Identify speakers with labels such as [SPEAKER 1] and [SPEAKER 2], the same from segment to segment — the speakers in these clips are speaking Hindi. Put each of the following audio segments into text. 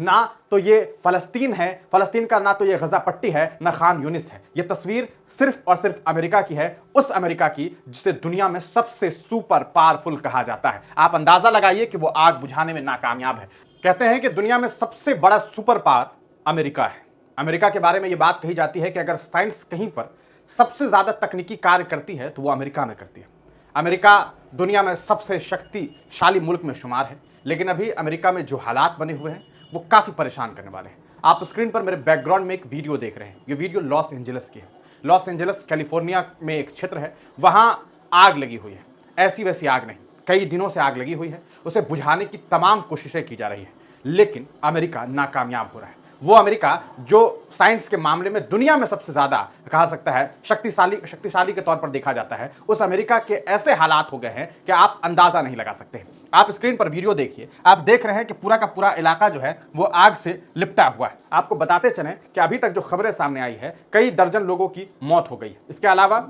[SPEAKER 1] ना तो ये फ़लस्तीन है, फ़लस्तीन का ना तो ये गजा पट्टी है, ना खान यूनिस है। ये तस्वीर सिर्फ और सिर्फ अमेरिका की है, उस अमेरिका की जिसे दुनिया में सबसे सुपर पावरफुल कहा जाता है। आप अंदाजा लगाइए कि वो आग बुझाने में नाकामयाब है। कहते हैं कि दुनिया में सबसे बड़ा सुपर पावर अमेरिका है। अमेरिका के बारे में ये बात कही जाती है कि अगर साइंस कहीं पर सबसे ज्यादा तकनीकी कार्य करती है तो वो अमेरिका में करती है। अमेरिका दुनिया में सबसे शक्तिशाली मुल्क में शुमार है, लेकिन अभी अमेरिका में जो हालात बने हुए हैं वो काफी परेशान करने वाले हैं। आप स्क्रीन पर मेरे बैकग्राउंड में एक वीडियो देख रहे हैं। ये वीडियो लॉस एंजलिस की है। लॉस एंजलिस कैलिफोर्निया में एक क्षेत्र है, वहां आग लगी हुई है। ऐसी वैसी आग नहीं, कई दिनों से आग लगी हुई है। उसे बुझाने की तमाम कोशिशें की जा रही है, लेकिन अमेरिका नाकामयाब हो रहा है। वो अमेरिका जो साइंस के मामले में दुनिया में सबसे ज्यादा कहा सकता है शक्तिशाली के तौर पर देखा जाता है, उस अमेरिका के ऐसे हालात हो गए हैं कि आप अंदाजा नहीं लगा सकते। आप स्क्रीन पर वीडियो देखिए। आप देख रहे हैं कि पूरा का पूरा इलाका जो है वो आग से लिपटा हुआ है। आपको बताते चलें कि अभी तक जो खबरें सामने आई है, कई दर्जन लोगों की मौत हो गई है। इसके अलावा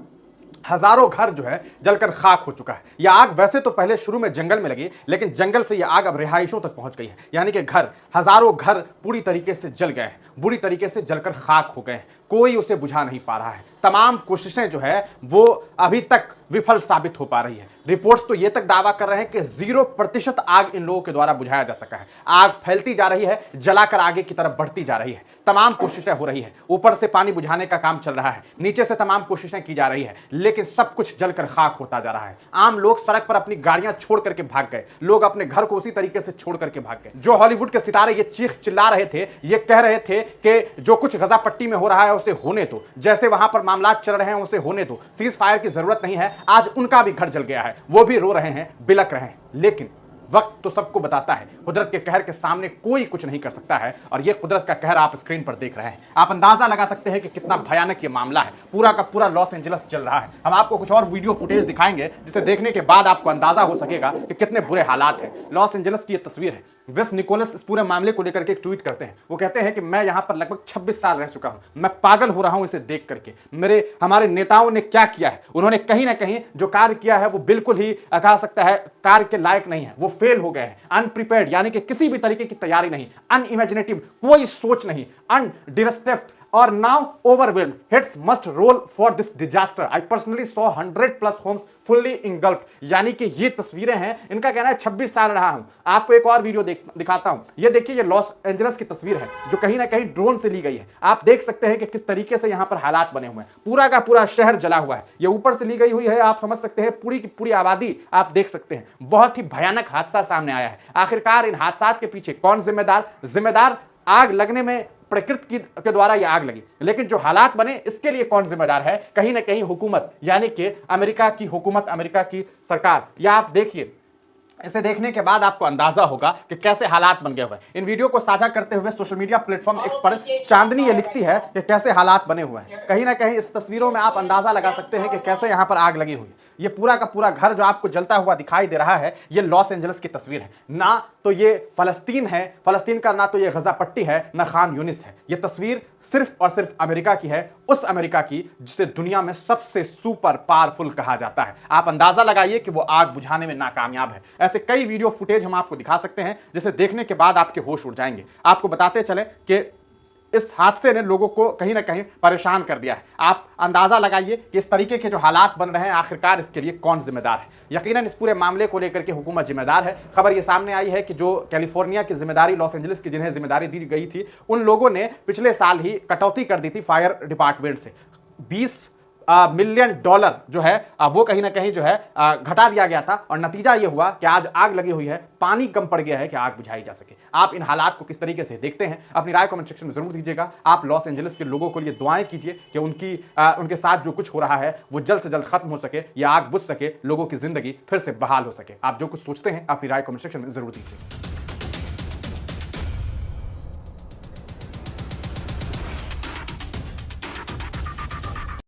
[SPEAKER 1] हजारों घर जो है जलकर खाक हो चुका है। यह आग वैसे तो पहले शुरू में जंगल में लगी, लेकिन जंगल से यह आग अब रिहाइशों तक पहुंच गई है। यानी कि हजारों घर पूरी तरीके से जल गए हैं, बुरी तरीके से जलकर खाक हो गए हैं। कोई उसे बुझा नहीं पा रहा है। तमाम कोशिशें जो है वो अभी तक विफल साबित हो पा रही है। रिपोर्ट्स तो ये तक दावा कर रहे हैं कि 0% आग इन लोगों के द्वारा बुझाया जा सका है। आग फैलती जा रही है, जलाकर आगे की तरफ बढ़ती जा रही है। तमाम कोशिशें हो रही है। ऊपर से पानी बुझाने का काम चल रहा है, नीचे से तमाम कोशिशें की जा रही है, लेकिन सब कुछ जलकर खाक होता जा रहा है। आम लोग सड़क पर अपनी गाड़ियां छोड़ करके भाग गए। लोग अपने घर को उसी तरीके से छोड़ करके भाग गए। जो हॉलीवुड के सितारे ये चीख चिल्ला रहे थे, ये कह रहे थे कि जो कुछ गजा पट्टी में हो रहा है उसे होने दो, जैसे वहां पर मामलात चल रहे हैं उसे होने दो, सीज फायर की जरूरत नहीं है। आज उनका भी घर जल गया है, वो भी रो रहे हैं, बिलक रहे हैं, लेकिन वक्त तो सबको बताता है। कुदरत के कहर के सामने कोई कुछ नहीं कर सकता है, और ये कुदरत का कहर आप स्क्रीन पर देख रहे हैं। आप अंदाजा लगा सकते हैं कि कितना भयानक ये मामला है। पूरा का पूरा लॉस एंजलिस जल रहा है। हम आपको कुछ और वीडियो फुटेज दिखाएंगे, जिसे देखने के बाद आपको अंदाजा हो सकेगा कि कितने बुरे हालात हैं। लॉस एंजलिस की ये तस्वीर है। वेस निकोलस इस पूरे मामले को लेकर के एक ट्वीट करते हैं। वो कहते हैं कि मैं यहां पर लगभग 26 साल रह चुका हूं, मैं पागल हो रहा हूं इसे देख करके। हमारे नेताओं ने क्या किया है, उन्होंने कहीं ना कहीं जो कार्य किया है वो बिल्कुल ही कहा सकता है कार्य के लायक नहीं है। वो फेल हो गए हैं, अनप्रिपेयर्ड, यानी कि किसी भी तरीके की तैयारी नहीं, अनइमेजिनेटिव, कोई सोच नहीं, अनडिस्ट्रेस्ड और now overwhelmed. Heads must roll for this disaster. I personally saw 100+ homes fully engulfed. यानी कि ये तस्वीरें हैं। इनका कहना है 26 साल रहा हूं। आपको एक और वीडियो दिखाता हूं। ये देखिए, ये लॉस एंजलिस की तस्वीर है जो कहीं ना कहीं ड्रोन से ली गई है। आप देख सकते हैं कि किस तरीके से यहां पर हालात बने हुए हैं। पूरा का पूरा शहर जला हुआ है। ये ऊपर से ली गई हुई है। आप समझ सकते हैं, पूरी की पूरी आबादी आप देख सकते हैं। बहुत ही भयानक हादसा सामने आया है। आखिरकार इन हादसात के पीछे कौन जिम्मेदार आग लगने में प्रकृति के द्वारा यह आग लगी, लेकिन जो हालात बने इसके लिए कौन जिम्मेदार है? कहीं ना कहीं हुकूमत, यानी कि अमेरिका की हुकूमत, अमेरिका की सरकार। या आप देखिए, इसे देखने के बाद आपको अंदाजा होगा कि कैसे हालात बन गए हुए हैं। इन वीडियो को साझा करते हुए सोशल मीडिया प्लेटफॉर्म एक्स पर चांदनी ये लिखती है कि कैसे हालात बने हुए हैं। कहीं ना कहीं इस तस्वीरों में आप अंदाजा लगा सकते हैं कि कैसे यहां पर आग लगी हुई है। ये पूरा का पूरा घर जो आपको जलता हुआ दिखाई दे रहा है, ये लॉस एंजलिस की तस्वीर है। ना तो ये फ़लस्तीन है, फ़लस्तीन का ना तो ये गजा पट्टी है, ना खान यूनिस है। ये तस्वीर सिर्फ और सिर्फ अमेरिका की है, उस अमेरिका की जिसे दुनिया में सबसे सुपर पावरफुल कहा जाता है। आप अंदाजा लगाइए कि वो आग बुझाने में नाकामयाब है। ऐसे कई वीडियो फुटेज हम आपको दिखा सकते हैं, जिसे देखने के बाद आपके होश उड़ जाएंगे। आपको बताते चलें कि इस हादसे ने लोगों को कहीं ना कहीं परेशान कर दिया है। आप अंदाजा लगाइए कि इस तरीके के जो हालात बन रहे हैं, आखिरकार इसके लिए कौन जिम्मेदार है? यकीनन इस पूरे मामले को लेकर के हुकूमत जिम्मेदार है। खबर ये सामने आई है कि जो कैलिफोर्निया की जिम्मेदारी, लॉस एंजलिस की जिन्हें जिम्मेदारी दी गई थी, उन लोगों ने पिछले साल ही कटौती कर दी थी फायर डिपार्टमेंट से। $20 मिलियन जो है वो कहीं ना कहीं जो है घटा दिया गया था, और नतीजा ये हुआ कि आज आग लगी हुई है, पानी कम पड़ गया है कि आग बुझाई जा सके। आप इन हालात को किस तरीके से देखते हैं? अपनी राय कमेंट सेक्शन में जरूर दीजिएगा। आप लॉस एंजलिस के लोगों के लिए दुआएं कीजिए कि उनके साथ जो कुछ हो रहा है वो जल्द से जल्द खत्म हो सके, या आग बुझ सके, लोगों की जिंदगी फिर से बहाल हो सके। आप जो कुछ सोचते हैं अपनी राय कमेंट सेक्शन में जरूर दीजिए।